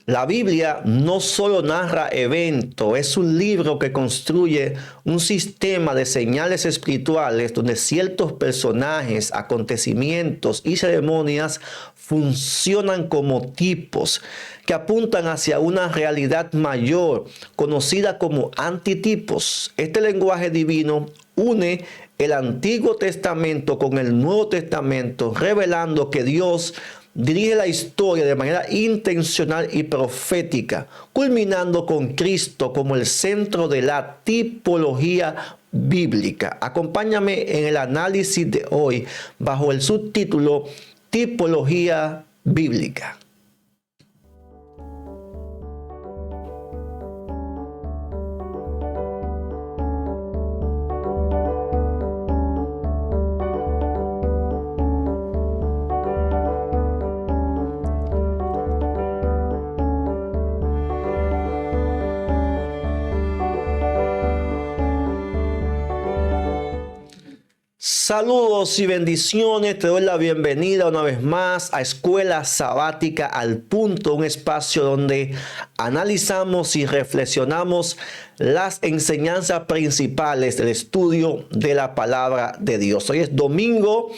La Biblia no solo narra eventos, es un libro que construye un sistema de señales espirituales donde ciertos personajes, acontecimientos y ceremonias funcionan como tipos que apuntan hacia una realidad mayor, conocida como antitipos. Este lenguaje divino une el Antiguo Testamento con el Nuevo Testamento, revelando que Dios dirige la historia de manera intencional y profética, culminando con Cristo como el centro de la tipología bíblica. Acompáñame en el análisis de hoy bajo el subtítulo Tipología bíblica. Saludos y bendiciones, te doy la bienvenida una vez más a Escuela Sabática al Punto, un espacio donde analizamos y reflexionamos las enseñanzas principales del estudio de la palabra de Dios. Hoy es domingo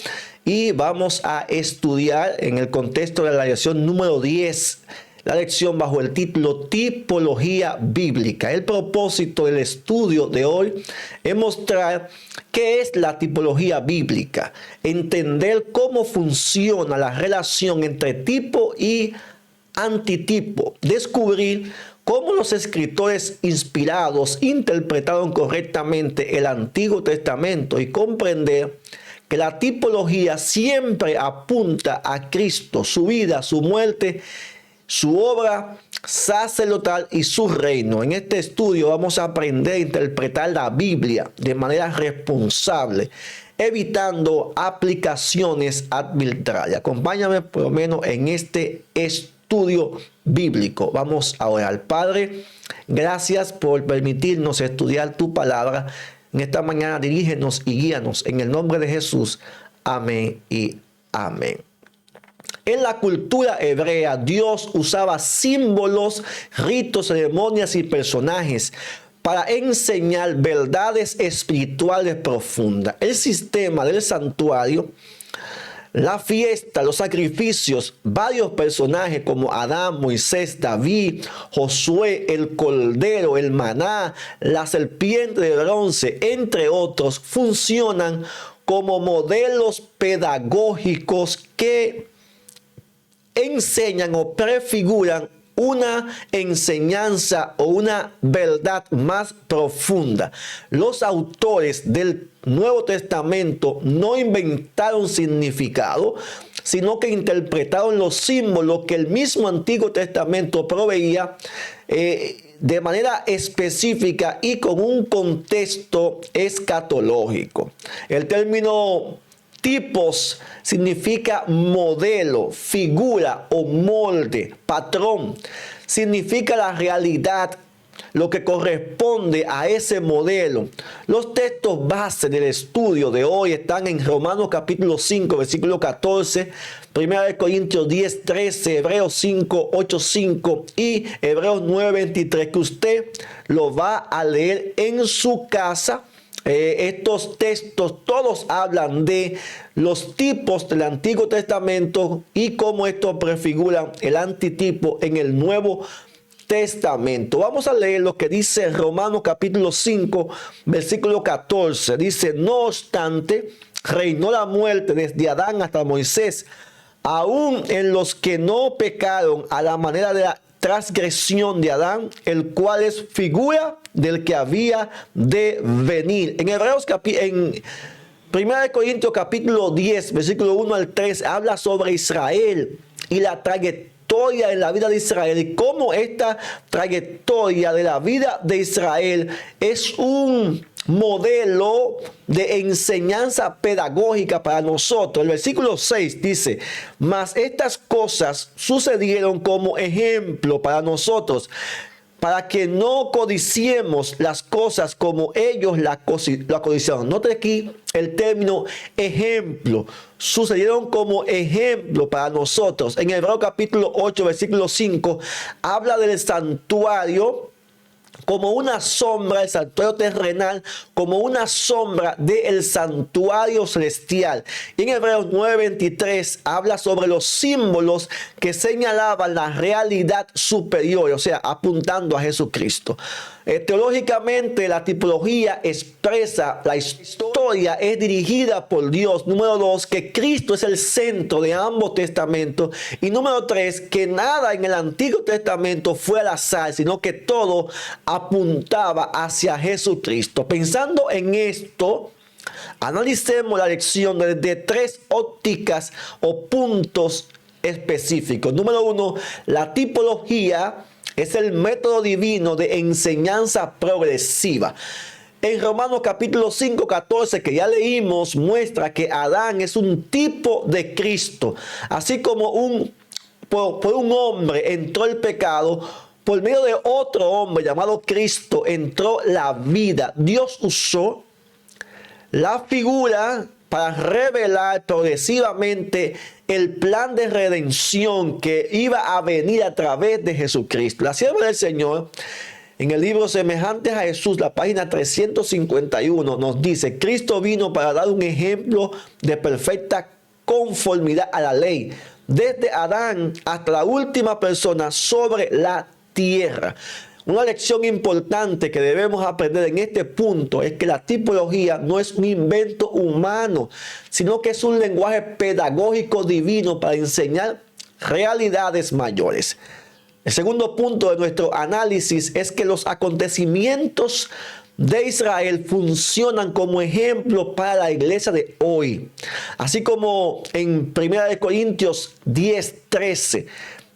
y vamos a estudiar en el contexto de la lección número 10, la lección bajo el título Tipología Bíblica. El propósito del estudio de hoy es mostrar qué es la tipología bíblica, entender cómo funciona la relación entre tipo y antitipo, descubrir cómo los escritores inspirados interpretaron correctamente el Antiguo Testamento y comprender que la tipología siempre apunta a Cristo, su vida, su muerte, su obra sacerdotal y su reino. En este estudio vamos a aprender a interpretar la Biblia de manera responsable, evitando aplicaciones arbitrarias. Acompáñame por lo menos en este estudio bíblico. Vamos a orar. Padre, gracias por permitirnos estudiar tu palabra. En esta mañana dirígenos y guíanos en el nombre de Jesús. Amén y amén. En la cultura hebrea, Dios usaba símbolos, ritos, ceremonias y personajes para enseñar verdades espirituales profundas. El sistema del santuario, la fiesta, los sacrificios, varios personajes como Adán, Moisés, David, Josué, el Cordero, el Maná, la serpiente de bronce, entre otros, funcionan como modelos pedagógicos que enseñan o prefiguran una enseñanza o una verdad más profunda. Los autores del Nuevo Testamento no inventaron significado, sino que interpretaron los símbolos que el mismo Antiguo Testamento proveía de manera específica y con un contexto escatológico. El término tipos significa modelo, figura o molde, patrón. Significa la realidad, lo que corresponde a ese modelo. Los textos base del estudio de hoy están en Romanos capítulo 5, versículo 14, 1 Corintios 10, 13, Hebreos 5, 8, 5 y Hebreos 9, 23, que usted lo va a leer en su casa. Estos textos todos hablan de los tipos del Antiguo Testamento y cómo estos prefiguran el antitipo en el Nuevo Testamento. Vamos a leer lo que dice Romanos capítulo 5, versículo 14. Dice: no obstante, reinó la muerte desde Adán hasta Moisés, aún en los que no pecaron a la manera de la transgresión de Adán, el cual es figura del que había de venir. En Hebreos en 1 Corintios capítulo 10, versículo 1 al 3, habla sobre Israel y la trayectoria en la vida de Israel y cómo esta trayectoria de la vida de Israel es un modelo de enseñanza pedagógica para nosotros. El versículo 6 dice: mas estas cosas sucedieron como ejemplo para nosotros, para que no codiciemos las cosas como ellos la codiciaron. Note aquí el término ejemplo. Sucedieron como ejemplo para nosotros. En Hebreos capítulo 8, versículo 5, habla del santuario como una sombra, el santuario terrenal, como una sombra del santuario celestial. Y en Hebreos 9:23 habla sobre los símbolos que señalaban la realidad superior, o sea, apuntando a Jesucristo. Teológicamente, la tipología expresa la historia, es dirigida por Dios. Número 2, que Cristo es el centro de ambos testamentos. Y número 3, que nada en el Antiguo Testamento fue al azar, sino que todo apuntaba hacia Jesucristo. Pensando en esto, analicemos la lección desde 3 ópticas o puntos específicos. Número 1, la tipología es el método divino de enseñanza progresiva. En Romanos capítulo 5, 14, que ya leímos, muestra que Adán es un tipo de Cristo. Así como por un hombre entró el pecado, por medio de otro hombre llamado Cristo entró la vida. Dios usó la figura para revelar progresivamente el plan de redención que iba a venir a través de Jesucristo. La sierva del Señor, en el libro Semejantes a Jesús, la página 351, nos dice: Cristo vino para dar un ejemplo de perfecta conformidad a la ley, desde Adán hasta la última persona sobre la tierra. Una lección importante que debemos aprender en este punto es que la tipología no es un invento humano, sino que es un lenguaje pedagógico divino para enseñar realidades mayores. El segundo punto de nuestro análisis es que los acontecimientos de Israel funcionan como ejemplo para la iglesia de hoy. Así como en 1 Corintios 10:13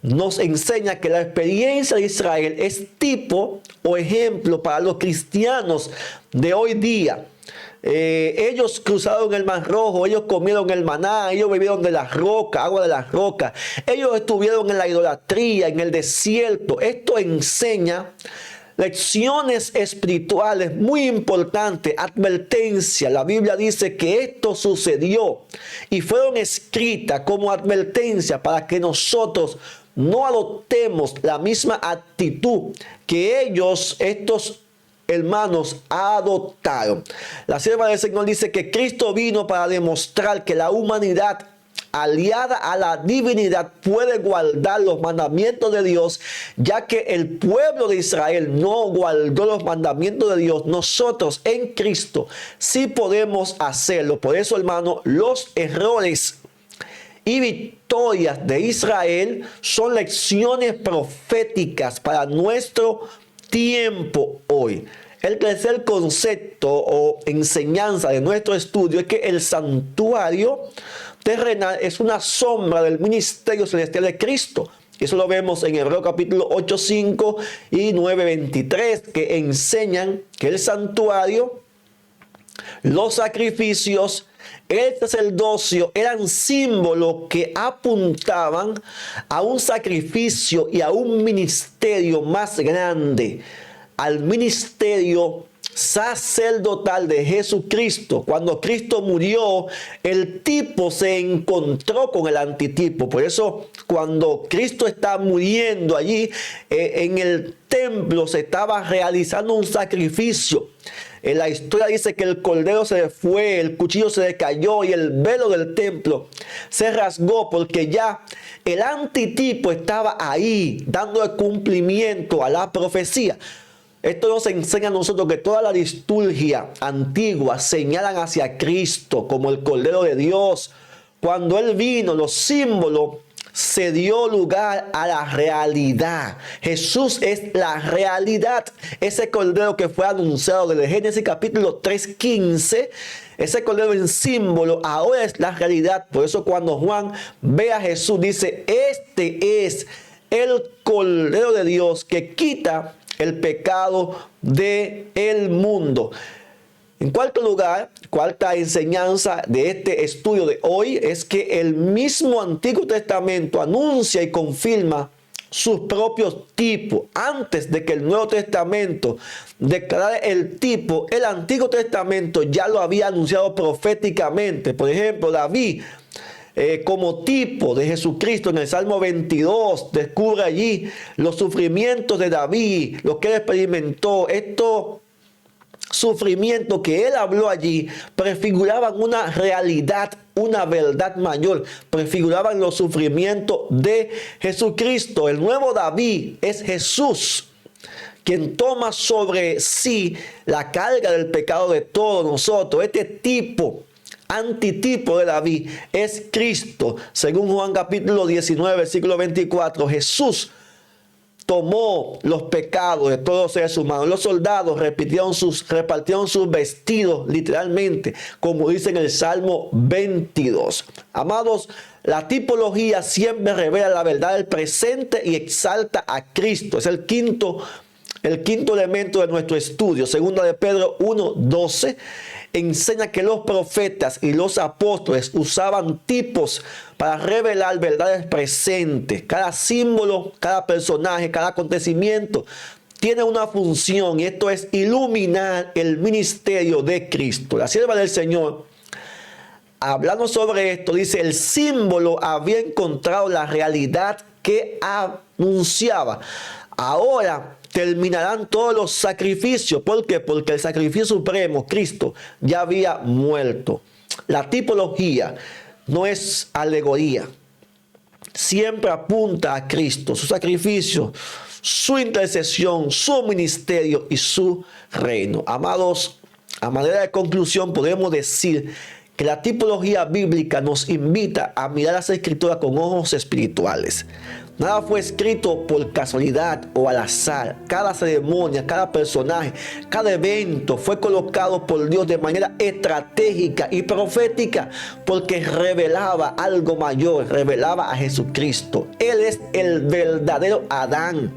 nos enseña que la experiencia de Israel es tipo o ejemplo para los cristianos de hoy día. Ellos cruzaron el Mar Rojo, ellos comieron el maná, ellos bebieron de la roca, agua de la roca. Ellos estuvieron en la idolatría, en el desierto. Esto enseña lecciones espirituales muy importantes, advertencia. La Biblia dice que esto sucedió y fueron escritas como advertencia para que nosotros no adoptemos la misma actitud que ellos, estos hermanos, adoptaron. La sierva del Señor dice que Cristo vino para demostrar que la humanidad aliada a la divinidad puede guardar los mandamientos de Dios, ya que el pueblo de Israel no guardó los mandamientos de Dios. Nosotros en Cristo sí podemos hacerlo. Por eso, hermano, los errores y victorias de Israel son lecciones proféticas para nuestro tiempo hoy. El tercer concepto o enseñanza de nuestro estudio es que el santuario terrenal es una sombra del ministerio celestial de Cristo. Eso lo vemos en Hebreos capítulo 8:5 y 9:23, que enseñan que el santuario, los sacrificios, el sacerdocio eran símbolos que apuntaban a un sacrificio y a un ministerio más grande, al ministerio sacerdotal de Jesucristo. Cuando Cristo murió, el tipo se encontró con el antitipo. Por eso, cuando Cristo está muriendo allí en el templo, se estaba realizando un sacrificio. En la historia dice que el cordero se fue, el cuchillo se le cayó y el velo del templo se rasgó, porque ya el antitipo estaba ahí dando el cumplimiento a la profecía. Esto nos enseña a nosotros que toda la liturgia antigua señalan hacia Cristo como el Cordero de Dios. Cuando Él vino, los símbolos se dio lugar a la realidad. Jesús es la realidad. Ese Cordero que fue anunciado desde Génesis capítulo 3:15, ese Cordero en símbolo ahora es la realidad. Por eso cuando Juan ve a Jesús dice: este es el Cordero de Dios que quita el pecado del mundo. En cuarto lugar, cuarta enseñanza de este estudio de hoy es que el mismo Antiguo Testamento anuncia y confirma sus propios tipos. Antes de que el Nuevo Testamento declarara el tipo, el Antiguo Testamento ya lo había anunciado proféticamente. Por ejemplo, David, como tipo de Jesucristo, en el Salmo 22, descubre allí los sufrimientos de David, lo que él experimentó. Estos sufrimientos que él habló allí prefiguraban una realidad, una verdad mayor, prefiguraban los sufrimientos de Jesucristo. El nuevo David es Jesús, quien toma sobre sí la carga del pecado de todos nosotros. Este tipo, antitipo de David, es Cristo. Según Juan capítulo 19, versículo 24, Jesús tomó los pecados de todos los seres humanos. Los soldados repartieron sus vestidos, literalmente, como dice en el Salmo 22. Amados, la tipología siempre revela la verdad del presente y exalta a Cristo. Es el quinto elemento de nuestro estudio. Segunda de Pedro 1:12 enseña que los profetas y los apóstoles usaban tipos para revelar verdades presentes. Cada símbolo, cada personaje, cada acontecimiento tiene una función, y esto es iluminar el ministerio de Cristo. La sierva del Señor, hablando sobre esto, dice: el símbolo había encontrado la realidad que anunciaba. Ahora terminarán todos los sacrificios. ¿Por qué? Porque el sacrificio supremo, Cristo, ya había muerto. La tipología no es alegoría. Siempre apunta a Cristo, su sacrificio, su intercesión, su ministerio y su reino. Amados, a manera de conclusión podemos decir que la tipología bíblica nos invita a mirar las Escrituras con ojos espirituales. Nada fue escrito por casualidad o al azar. Cada ceremonia, cada personaje, cada evento fue colocado por Dios de manera estratégica y profética, porque revelaba algo mayor, revelaba a Jesucristo. Él es el verdadero Adán.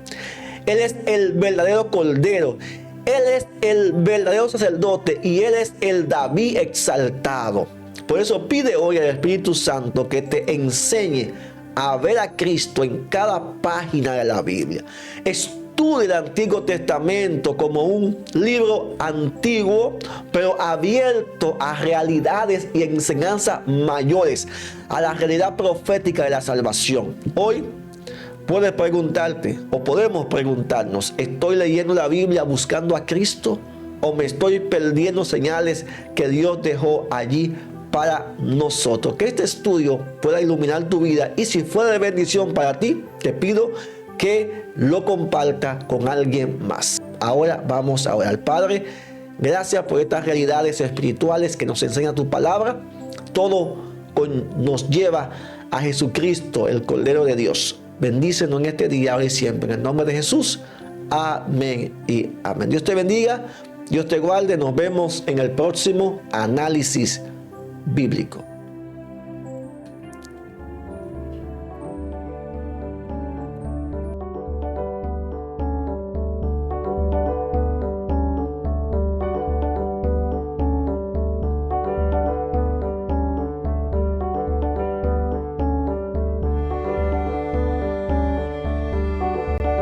Él es el verdadero Cordero. Él es el verdadero sacerdote y Él es el David exaltado. Por eso pide hoy al Espíritu Santo que te enseñe a ver a Cristo en cada página de la Biblia. Estudia el Antiguo Testamento como un libro antiguo, pero abierto a realidades y enseñanzas mayores, a la realidad profética de la salvación. Hoy puedes preguntarte, o podemos preguntarnos: ¿estoy leyendo la Biblia buscando a Cristo, o me estoy perdiendo señales que Dios dejó allí para nosotros? Que este estudio pueda iluminar tu vida, y si fue de bendición para ti, te pido que lo comparta con alguien más. Ahora vamos a orar. Padre, gracias por estas realidades espirituales que nos enseña tu palabra. Todo nos lleva a Jesucristo, el Cordero de Dios. Bendícenos en este día, ahora y siempre. En el nombre de Jesús. Amén y amén. Dios te bendiga, Dios te guarde. Nos vemos en el próximo análisis bíblico.